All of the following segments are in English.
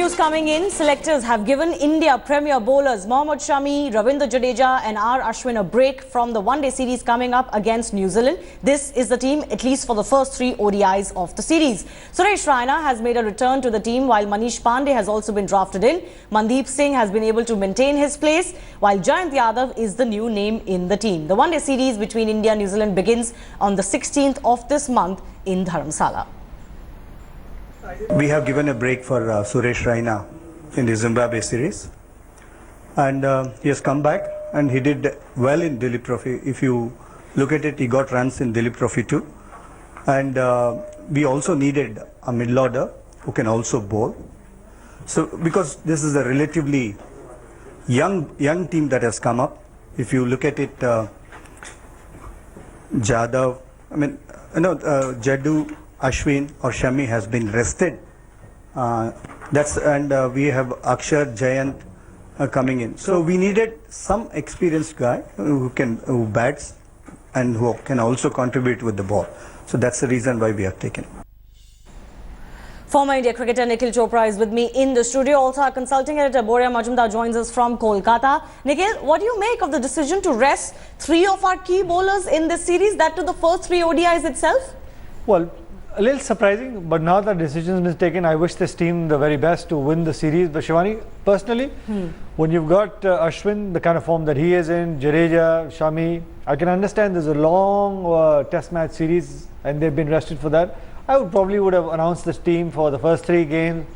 news coming in. Selectors have given India premier bowlers Mohammed Shami, Ravindra, Jadeja and Ashwin a break from the one-day series coming up against New Zealand. This is the team, at least for the first 3 ODIs of the series. Suresh Raina has made a return to the team while Manish Pandey has also been drafted in. Mandeep Singh has been able to maintain his place while Jayant Yadav is the new name in the team. The one-day series between India and New Zealand begins on the 16th of this month in Dharamsala. We have given a break for Suresh Raina in the Zimbabwe series, and he has come back and he did well in Dilip Trophy. If you look at it, he got runs in Dilip Trophy too, and we also needed a middle order who can also bowl. So because this is a relatively young team that has come up, if you look at it, Jadav, Jadu, Ashwin or Shami has been rested. We have Akshar, Jayant coming in. So we needed some experienced guy who bats and who can also contribute with the ball. So that's the reason why we have taken. Former India cricketer Nikhil Chopra is with me in the studio. Also, our consulting editor Boria Majumdar joins us from Kolkata. Nikhil, what do you make of the decision to rest 3 of our key bowlers in this series, that to the first 3 ODIs itself? Well, a little surprising, but now that decision has been taken, I wish this team the very best to win the series. But Shivani, personally, when you've got Ashwin, the kind of form that he is in, Jadeja, Shami, I can understand there's a long test match series and they've been rested for that. I would have announced this team for the first 3 games,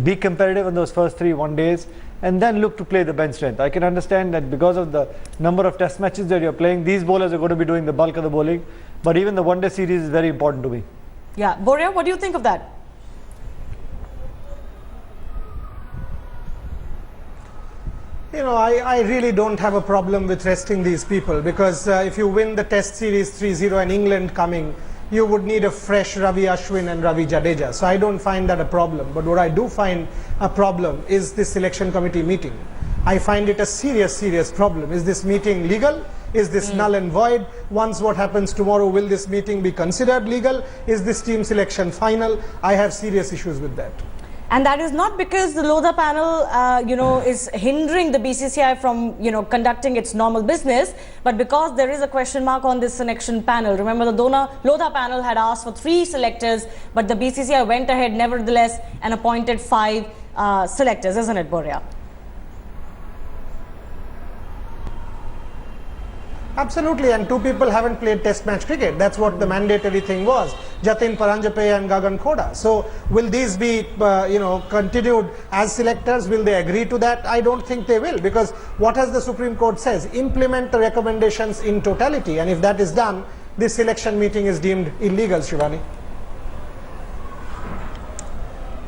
be competitive in those first 3 one-days, and then look to play the bench strength. I can understand that because of the number of test matches that you're playing, these bowlers are going to be doing the bulk of the bowling, but even the one-day series is very important to me. Yeah, Boria, what do you think of that? You know, I really don't have a problem with resting these people, because if you win the test series 3-0 and England coming, you would need a fresh Ravi Ashwin and Ravi Jadeja. So I don't find that a problem. But what I do find a problem is this selection committee meeting. I find it a serious problem. Is this meeting legal? Is this null and void? Once what happens tomorrow, will this meeting be considered legal? Is this team selection final? I have serious issues with that. And that is not because the Lodha panel, is hindering the BCCI from, conducting its normal business, but because there is a question mark on this selection panel. Remember, the Lodha panel had asked for 3 selectors, but the BCCI went ahead nevertheless and appointed 5 selectors, isn't it, Boria? Absolutely, and 2 people haven't played test match cricket. That's what the mandatory thing was, Jatin Paranjape and Gagan Khoda. So will these be continued as selectors? Will they agree to that? I don't think they will, because what has the Supreme Court says? Implement the recommendations in totality, and if that is done, this selection meeting is deemed illegal, Shivani.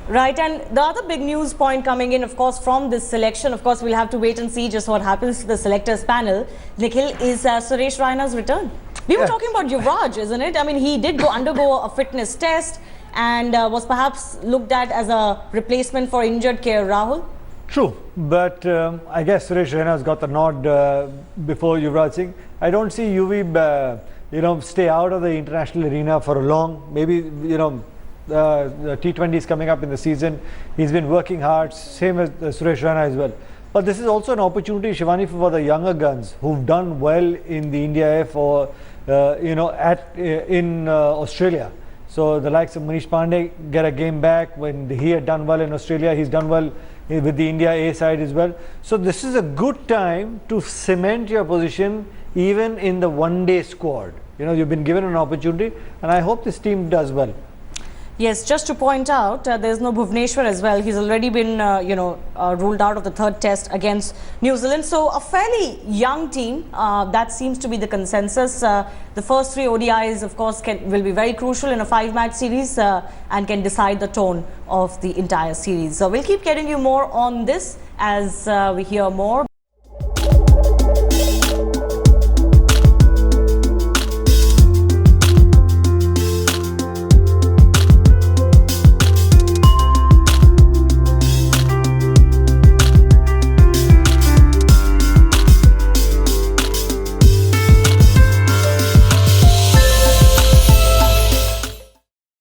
Right, and the other big news point coming in, of course, from this selection, of course, we'll have to wait and see just what happens to the selectors panel. Nikhil, is Suresh Raina's return. We were talking about Yuvraj, isn't it? I mean, he did undergo a fitness test and was perhaps looked at as a replacement for injured KR Rahul. True, but I guess Suresh Raina has got the nod before Yuvraj Singh. I don't see UV, stay out of the international arena for a long, maybe, the T20 is coming up in the season. He's been working hard, same as Suresh Raina as well. But this is also an opportunity, Shivani, for the younger guns who've done well in the India F or in Australia. So the likes of Manish Pandey get a game back. When he had done well in Australia, he's done well with the India A side as well. So this is a good time to cement your position even in the one-day squad. You've been given an opportunity, and I hope this team does well. Yes, just to point out, there's no Bhuvneshwar as well. He's already been, ruled out of the 3rd test against New Zealand. So a fairly young team, that seems to be the consensus. The first 3 ODIs, of course, will be very crucial in a 5-match series and can decide the tone of the entire series. So we'll keep getting you more on this as we hear more.